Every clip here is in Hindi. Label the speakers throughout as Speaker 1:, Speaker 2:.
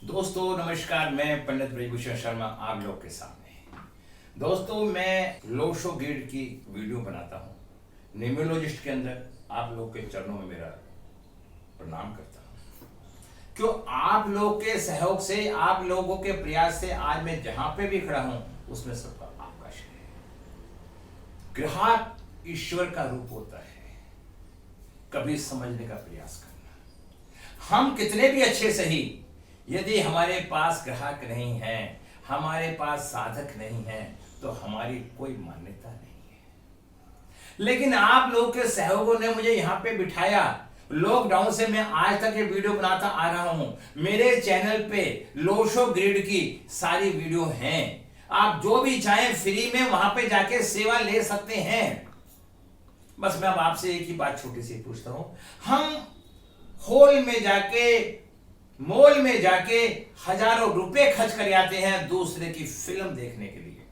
Speaker 1: दोस्तों नमस्कार, मैं पंडित ब्रजभूषण शर्मा आप लोग के सामने। दोस्तों मैं लोशो गिल्ड की वीडियो बनाता हूँ। न्यूमरोलॉजिस्ट के अंदर आप लोग के चरणों में मेरा प्रणाम करता हूँ। क्यों आप लोग के सहयोग से, आप लोगों के प्रयास से आज मैं जहां पे भी खड़ा हूं उसमें सबका आपका श्रेय है। ग्राहक ईश्वर का रूप होता है, कभी समझने का प्रयास करना। हम कितने भी अच्छे सही, यदि हमारे पास ग्राहक नहीं है, हमारे पास साधक नहीं है, तो हमारी कोई मान्यता नहीं है। लेकिन आप लोग के सहयोगों ने मुझे यहां पे बिठाया। लॉकडाउन से मैं आज तक ये वीडियो बनाता आ रहा हूं। मेरे चैनल पे लोशो ग्रिड की सारी वीडियो हैं। आप जो भी चाहें फ्री में वहां पे जाके सेवा ले सकते हैं। बस मैं अब आपसे एक ही बात छोटी सी पूछता हूं। हम हॉल में जाके, मॉल में जाके हजारों रुपए खर्च कर आते हैं दूसरे की फिल्म देखने के लिए,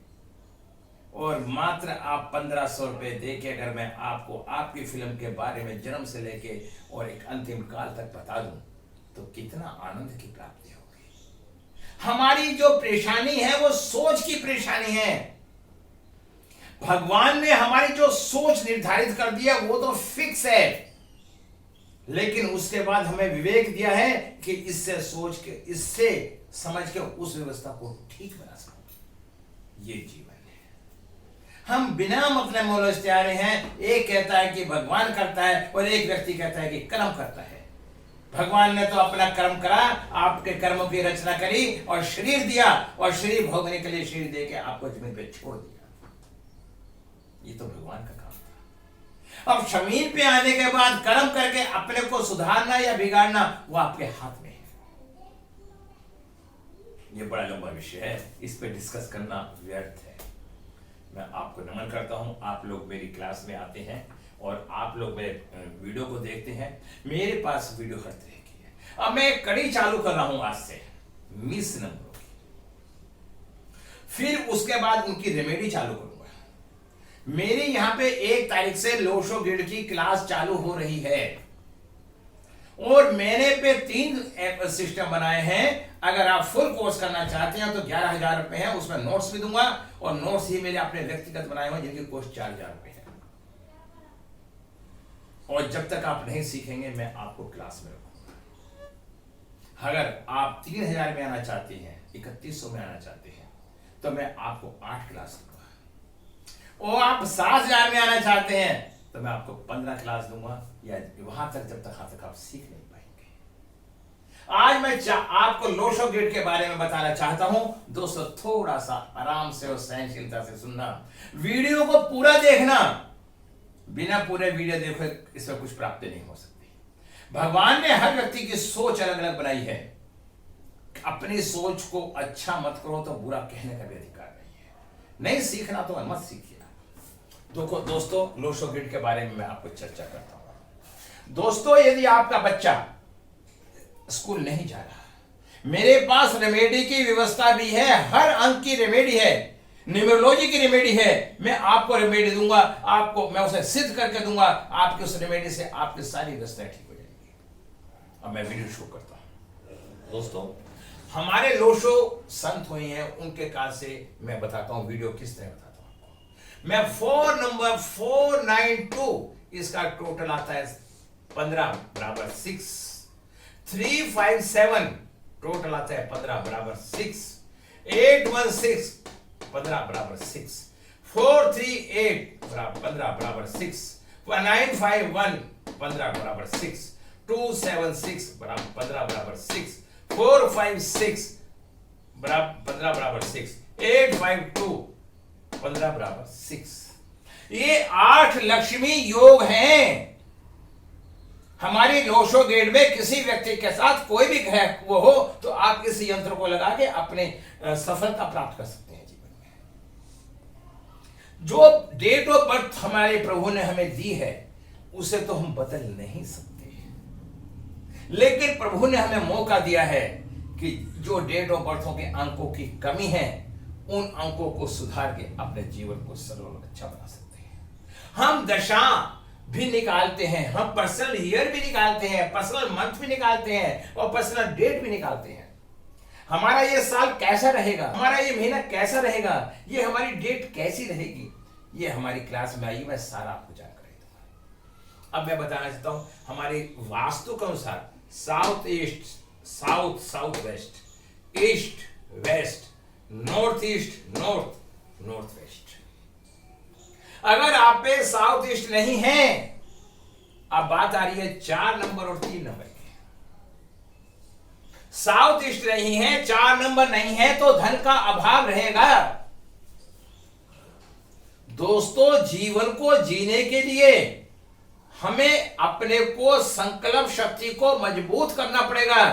Speaker 1: और मात्र आप 1500 रुपए देके अगर मैं आपको आपकी फिल्म के बारे में जन्म से लेके और एक अंतिम काल तक बता दूं तो कितना आनंद की प्राप्ति होगी। हमारी जो परेशानी है वो सोच की परेशानी है। भगवान ने हमारी जो सोच निर्धारित कर दिया वो तो फिक्स है, लेकिन उसके बाद हमें विवेक दिया है कि इससे सोच के, इससे समझ के उस व्यवस्था को ठीक बना सकते। ये जीवन है। हम बिना मतलब मोलस्ते आ रहे हैं। एक कहता है कि भगवान करता है और एक व्यक्ति कहता है कि कर्म करता है। भगवान ने तो अपना कर्म करा, आपके कर्मों की रचना करी और शरीर दिया, और शरीर भोगने के लिए शरीर देके आपको जमीन पे छोड़ दिया। ये तो भगवान का काम। अब जमीन पे आने के बाद कर्म करके अपने को सुधारना या बिगाड़ना वो आपके हाथ में है। ये बड़ा लंबा विषय है, इस पे डिस्कस करना व्यर्थ है। मैं आपको नमन करता हूं। आप लोग मेरी क्लास में आते हैं और आप लोग मेरे वीडियो को देखते हैं। मेरे पास वीडियो हर तरह की है। अब मैं कड़ी चालू कर रहा हूं आज से मिस नंबरों की, फिर उसके बाद उनकी रेमेडी चालू करूंगा। मेरी यहां पे 1 तारीख से लोशो गिल्ड की क्लास चालू हो रही है और मैंने पे 3 सिस्टम बनाए हैं। अगर आप फुल कोर्स करना चाहते हैं तो 11,000 रुपए है, उसमें नोट्स भी दूंगा, और नोट्स ही मेरे अपने व्यक्तिगत बनाए हुए जिनकी कोर्स 4,000 रुपए है। और जब तक आप नहीं सीखेंगे मैं आपको क्लास में रखूंगा। अगर आप 3,000 में आना चाहते हैं, 3100 में आना चाहते हैं, तो मैं आपको 8 क्लास दूंगा। और आप 7,000 में आना चाहते हैं तो मैं आपको 15 क्लास दूंगा, या वहां तक जब तक आप सीख नहीं पाएंगे। आज मैं आपको लोशो गिल्ड के बारे में बताना चाहता हूं। दोस्तों थोड़ा सा आराम से और सहनशीलता से सुनना, वीडियो को पूरा देखना। बिना पूरे वीडियो देखे इसमें कुछ प्राप्ति नहीं हो सकती। भगवान ने हर व्यक्ति की सोच अलग अलग बनाई है। अपनी सोच को अच्छा मत करो तो बुरा कहने का भी अधिकार नहीं है। नहीं सीखना तो मत सीखिए। दोस्तों लोशो गिल्ड के बारे में मैं आपको चर्चा करता हूं। दोस्तों यदि आपका बच्चा स्कूल नहीं जा रहा, मेरे पास रेमेडी की व्यवस्था भी है। हर अंक की रेमेडी है, न्यूमरोलॉजी की रेमेडी है। मैं आपको रेमेडी दूंगा, आपको मैं उसे सिद्ध करके दूंगा। आपकी उस रेमेडी से आपकी सारी व्यवस्थाएं ठीक हो जाएंगी। अब मैं वीडियो शो करता हूं। दोस्तों हमारे लोशो संत हुए हैं, उनके काल से मैं बताता हूं वीडियो किस तरह बताता हूं। मैं 4 नंबर 492, इसका टोटल आता है 15 बराबर 6। 357 टोटल आता है 15 बराबर 6। 816 15 बराबर 6। 438 15 बराबर 6। 951 15 बराबर 6। 276 15 बराबर 6। 456 15 बराबर 6। 852 15 बराबर 6। ये 8 लक्ष्मी योग हैं। हमारी लोशो गिल्ड में किसी व्यक्ति के साथ कोई भी ग्रह वो हो तो आप इस यंत्र को लगा के अपने सफलता प्राप्त कर सकते हैं जीवन में। जो डेट ऑफ बर्थ हमारे प्रभु ने हमें दी है उसे तो हम बदल नहीं सकते, लेकिन प्रभु ने हमें मौका दिया है कि जो डेट ऑफ बर्थों के अंकों की कमी है उन अंकों को सुधार के अपने जीवन को सरल और अच्छा बना सकते हैं। हम दशा भी निकालते हैं, हम पर्सनल ईयर भी निकालते हैं, पर्सनल मंथ भी निकालते हैं और पर्सनल डेट भी निकालते हैं। हमारा ये साल कैसा रहेगा, हमारा ये महीना कैसा रहेगा, ये हमारी डेट कैसी रहेगी, ये हमारी क्लास में आई, मैं सारा आपको जानकारी दूंगा। अब मैं बताना चाहता हूं हमारे वास्तु के अनुसार south east, south south west, east west, north east, north north west. अगर आप पे साउथ ईस्ट नहीं है, अब बात आ रही है 4 नंबर और 3 नंबर की। साउथ ईस्ट नहीं है, 4 नंबर नहीं है, तो धन का अभाव रहेगा। दोस्तों, जीवन को जीने के लिए हमें अपने को संकल्प शक्ति को मजबूत करना पड़ेगा।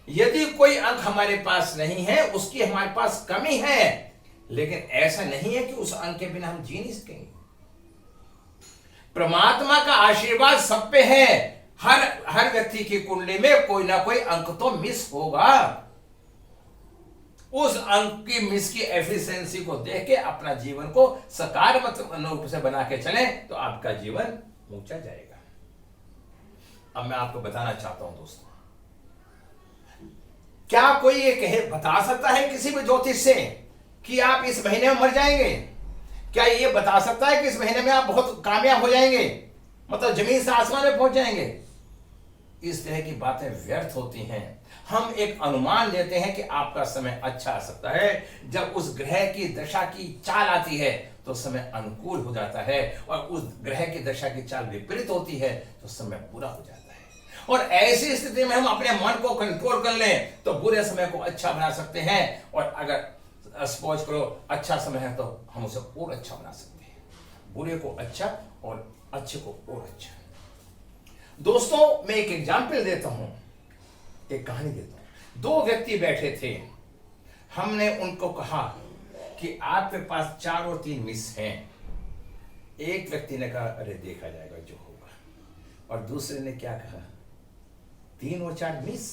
Speaker 1: यदि कोई अंक हमारे पास नहीं है, उसकी हमारे पास कमी है, लेकिन ऐसा नहीं है कि उस अंक के बिना हम जी नहीं सकेंगे। परमात्मा का आशीर्वाद सब पे है। हर व्यक्ति की कुंडली में कोई ना कोई अंक तो मिस होगा। उस अंक की मिस की एफिशिएंसी को देख के अपना जीवन को सकारात्मक रूप से बना के चले तो आपका जीवन ऊंचा जाएगा। अब मैं आपको बताना चाहता हूं दोस्तों, क्या कोई ये बता सकता है किसी भी ज्योतिष से कि आप इस महीने में मर जाएंगे? क्या ये बता सकता है कि इस महीने में आप बहुत कामयाब हो जाएंगे, मतलब जमीन से आसमान में पहुंच जाएंगे? इस तरह की बातें व्यर्थ होती हैं। हम एक अनुमान देते हैं कि आपका समय अच्छा आ सकता है। जब उस ग्रह की दशा की चाल आती है तो समय अनुकूल हो जाता है, और उस ग्रह की दशा की चाल विपरीत होती है तो समय बुरा हो जाता है। और ऐसी स्थिति में हम अपने मन को कंट्रोल कर लें तो बुरे समय को अच्छा बना सकते हैं, और अगर सपोज करो अच्छा समय है तो हम उसे और अच्छा बना सकते हैं, बुरे को अच्छा और अच्छे को और अच्छा। दोस्तों, मैं एक एग्जाम्पल देता हूं, एक कहानी देता हूं। 2 व्यक्ति बैठे थे। हमने उनको कहा कि आपके पास 4 और 3 मिस हैं। एक व्यक्ति ने कहा अरे देखा जाएगा जो होगा, और दूसरे ने क्या कहा 3 और 4 मिस।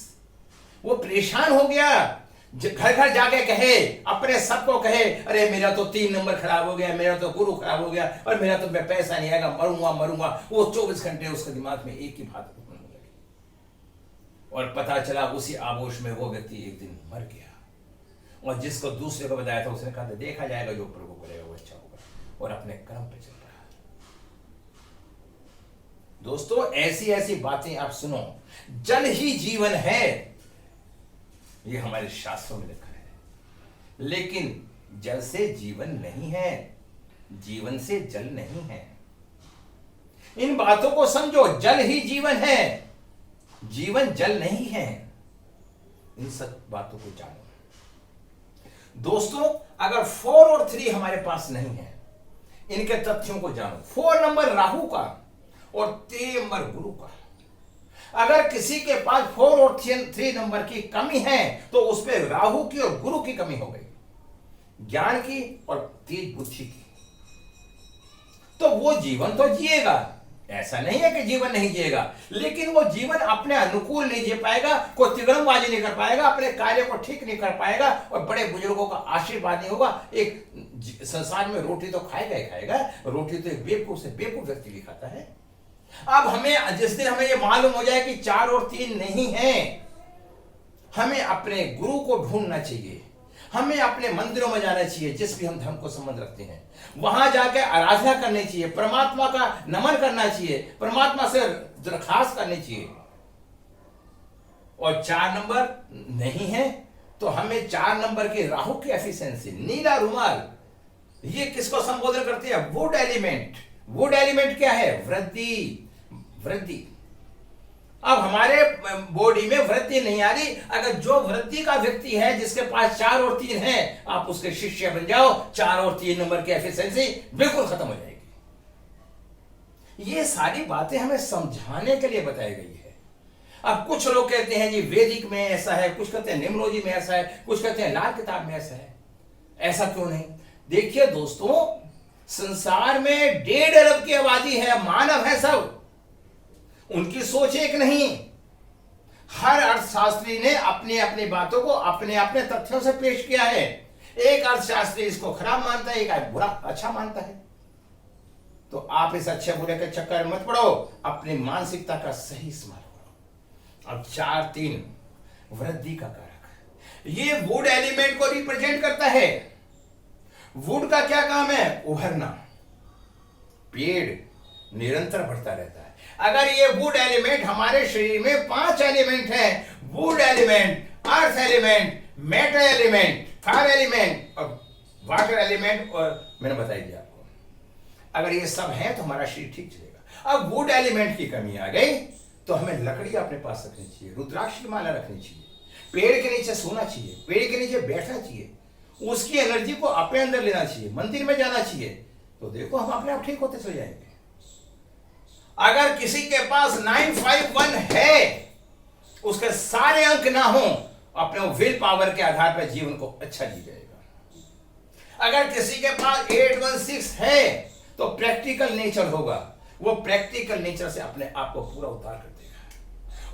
Speaker 1: वो परेशान हो गया, घर घर जाके कहे, अपने सबको कहे अरे मेरा तो 3 नंबर खराब हो गया, मेरा तो गुरु खराब हो गया, और मेरा तो पैसा नहीं आएगा, मरूंगा मरूंगा। वो 24 घंटे उसके दिमाग में एक ही बात घूमने लगी, और पता चला उसी आगोश में वो व्यक्ति एक दिन मर गया। और जिसको दूसरे को बताया था उसने कहा था देखा जाएगा जो प्रभु करेगा वो अच्छा होगा, और अपने कर्म पे चल रहा। दोस्तों, ऐसी ऐसी बातें आप सुनो। जल ही जीवन है, ये हमारे शास्त्रों में लिखा है, लेकिन जल से जीवन नहीं है, जीवन से जल नहीं है। इन बातों को समझो। जल ही जीवन है, जीवन जल नहीं है। इन सब बातों को जानो। दोस्तों, अगर 4 और 3 हमारे पास नहीं है, इनके तथ्यों को जानो। 4 नंबर राहु का और 3 नंबर गुरु का। अगर किसी के पास 4 और 3 नंबर की कमी है तो उस पर राहु की और गुरु की कमी हो गई, ज्ञान की और तेज बुद्धि की। तो वो जीवन तो जिएगा, ऐसा नहीं है कि जीवन नहीं जिएगा, लेकिन वो जीवन अपने अनुकूल नहीं जी पाएगा, कोई तिगड़मबाजी नहीं कर पाएगा, अपने कार्य को ठीक नहीं कर पाएगा, और बड़े बुजुर्गों का आशीर्वाद नहीं होगा। एक संसार में रोटी तो खाएगा ही खाएगा, रोटी तो एक बेवकूफ से बेवकूफ व्यक्ति भी खाता है। अब हमें जिस दिन हमें ये मालूम हो जाए कि 4 और 3 नहीं है, हमें अपने गुरु को ढूंढना चाहिए, हमें अपने मंदिरों में जाना चाहिए, जिस भी हम धर्म को संबंध रखते हैं, वहां जाकर आराधना करनी चाहिए, परमात्मा का नमन करना चाहिए, परमात्मा से दरखास्त करनी चाहिए। और 4 नंबर नहीं है तो हमें 4 नंबर की राहु की एफिशिएंसी, नीला रुमाल, ये किसको संबोधन करती है? Would element. वुड एलिमेंट क्या है? वृद्धि, वृद्धि। अब हमारे बॉडी में वृद्धि नहीं आ रही। अगर जो वृद्धि का व्यक्ति है जिसके पास 4 और 3 है, आप उसके शिष्य बन जाओ, 4 और 3 नंबर की एफिशिएंसी बिल्कुल खत्म हो जाएगी। ये सारी बातें हमें समझाने के लिए बताई गई है। अब कुछ लोग कहते हैं जी वैदिक में ऐसा है, कुछ कहते हैं न्यूमरोलॉजी में ऐसा है, कुछ कहते हैं लाल किताब में ऐसा है। ऐसा क्यों नहीं? देखिए दोस्तों, संसार में 1.5 अरब की आबादी है, मानव है सब, उनकी सोच एक नहीं। हर अर्थशास्त्री ने अपनी अपनी बातों को अपने अपने तथ्यों से पेश किया है। एक अर्थशास्त्री इसको खराब मानता है, एक बुरा अच्छा मानता है। तो आप इस अच्छे बुरे के चक्कर में मत पड़ो, अपनी मानसिकता का सही इस्तेमाल करो। अब 4-3 वृद्धि का कारक, ये वुड एलिमेंट को रिप्रेजेंट करता है। वुड का क्या काम है? उभरना। पेड़ निरंतर बढ़ता रहता है। अगर ये वुड एलिमेंट, हमारे शरीर में 5 एलिमेंट हैं, would element, earth element, metal element, fire element और वाटर एलिमेंट, और मैंने बताई दिया आपको। अगर ये सब है तो हमारा शरीर ठीक चलेगा। अब वुड एलिमेंट की कमी आ गई तो हमें लकड़ी अपने पास रखनी चाहिए, रुद्राक्ष की माला रखनी चाहिए, पेड़ के नीचे सोना चाहिए, पेड़ के नीचे बैठना चाहिए, उसकी एनर्जी को अपने अंदर लेना चाहिए, मंदिर में जाना चाहिए, तो देखो हम अपने आप ठीक होते चले जाएंगे। अगर किसी के पास 951 है, उसके सारे अंक ना हो, अपने विल पावर के आधार पर जीवन को अच्छा जी जाएगा। अगर किसी के पास 816 है तो प्रैक्टिकल नेचर होगा, वो प्रैक्टिकल नेचर से अपने आप को पूरा उतार कर देगा।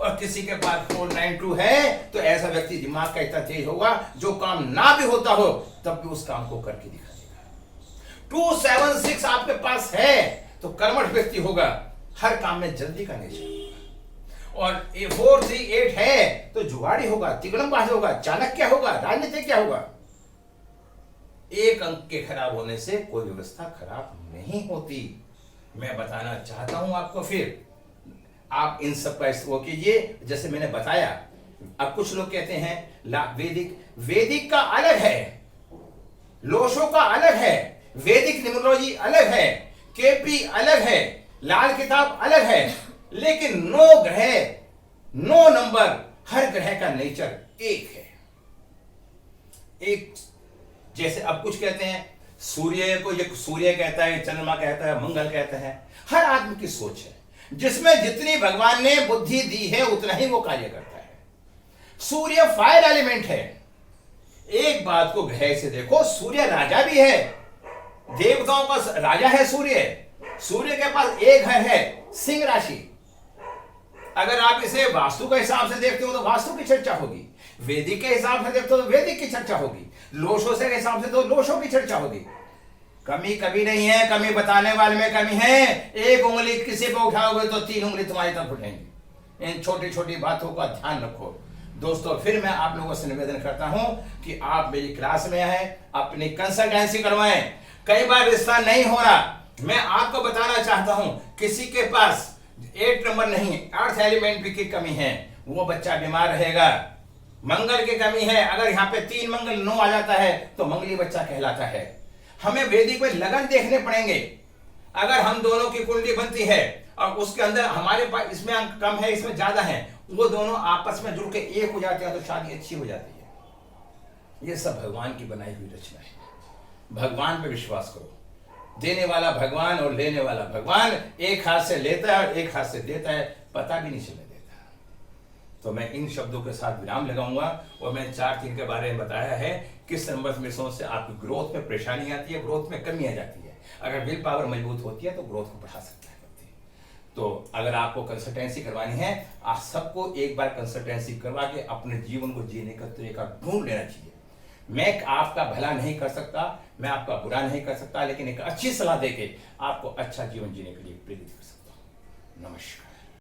Speaker 1: और किसी के पास 492 है तो ऐसा व्यक्ति दिमाग का इतना तेज होगा, जो काम ना भी होता हो तब भी उस काम को करके दिखा देगा। 276 आपके पास है तो कर्मठ व्यक्ति होगा, हर काम में जल्दी का नेचर होगा। और 438 है तो जुगाड़ी होगा, तिगड़मबाज होगा, चाणक्य होगा, राजनीतिक क्या होगा। एक अंक के खराब होने से कोई व्यवस्था खराब नहीं होती। मैं बताना चाहता हूं आपको, फिर आप इन सब का इस्तेमाल कीजिए। जैसे मैंने बताया, अब कुछ लोग कहते हैं वैदिक का अलग है, लोशो का अलग है, वैदिक न्यूमरोलॉजी अलग है, केपी अलग है, लाल किताब अलग है, लेकिन 9 ग्रह 9 नंबर, हर ग्रह का नेचर एक है। एक जैसे अब कुछ कहते हैं सूर्य को, ये सूर्य कहता है, चंद्रमा कहता है, मंगल कहता है। हर आदमी की सोच है, जिसमें जितनी भगवान ने बुद्धि दी है उतना ही वो कार्य करता है। सूर्य फायर एलिमेंट है। एक बात को गहराई से देखो, सूर्य राजा भी है, देवताओं का राजा है सूर्य। सूर्य के पास एक घर है, सिंह राशि। अगर आप इसे वास्तु के हिसाब से देखते हो तो वास्तु की चर्चा होगी, वैदिक के हिसाब से देखते हो तो वैदिक की चर्चा होगी, लोशो से हिसाब से तो लोशो की चर्चा होगी। कमी कभी नहीं है, कमी बताने वाले में कमी है। एक उंगली किसी पे उठाओगे तो 3 उंगली तुम्हारी तरफ उठेंगी। इन छोटी छोटी बातों का ध्यान रखो दोस्तों। फिर मैं आप लोगों से निवेदन करता हूं कि आप मेरी क्लास में आए, अपनी कंसल्टेंसी करवाएं। कई बार रिश्ता नहीं हो रहा, मैं आपको बताना चाहता हूं, किसी के पास 8 नंबर नहीं, अर्थ एलिमेंट की कमी है, वो बच्चा बीमार रहेगा। मंगल की कमी है, अगर यहाँ पे 3 मंगल 9 आ जाता है तो मंगली बच्चा कहलाता है। हमें वैदिक में लगन देखने पड़ेंगे। अगर हम दोनों की कुंडली बनती है और उसके अंदर हमारे पास इसमें अंक कम है, इसमें ज्यादा है, वो दोनों आपस में जुड़ के एक हो जाते हैं तो शादी अच्छी हो जाती है। ये सब भगवान की बनाई हुई रचना है। भगवान पे विश्वास करो। देने वाला भगवान और लेने वाला भगवान, एक हाथ से लेता है और एक हाथ से देता है, पता भी नहीं चलने देता। तो मैं इन शब्दों के साथ विराम लगाऊंगा। और मैंने 4-3 के बारे में बताया है, किस नंबर मिसों से आपकी ग्रोथ में परेशानी आती है, ग्रोथ में कमी आ जाती है। अगर विल पावर मजबूत होती है तो ग्रोथ को बढ़ा सकता है व्यक्ति। तो अगर आपको कंसल्टेंसी करवानी है, आप सबको एक बार कंसल्टेंसी करवा के अपने जीवन को जीने का तरीका ढूंढ लेना चाहिए। मैं आपका भला नहीं कर सकता, मैं आपका बुरा नहीं कर सकता, लेकिन एक अच्छी सलाह देके आपको अच्छा जीवन जीने के लिए प्रेरित कर सकता हूं। नमस्कार।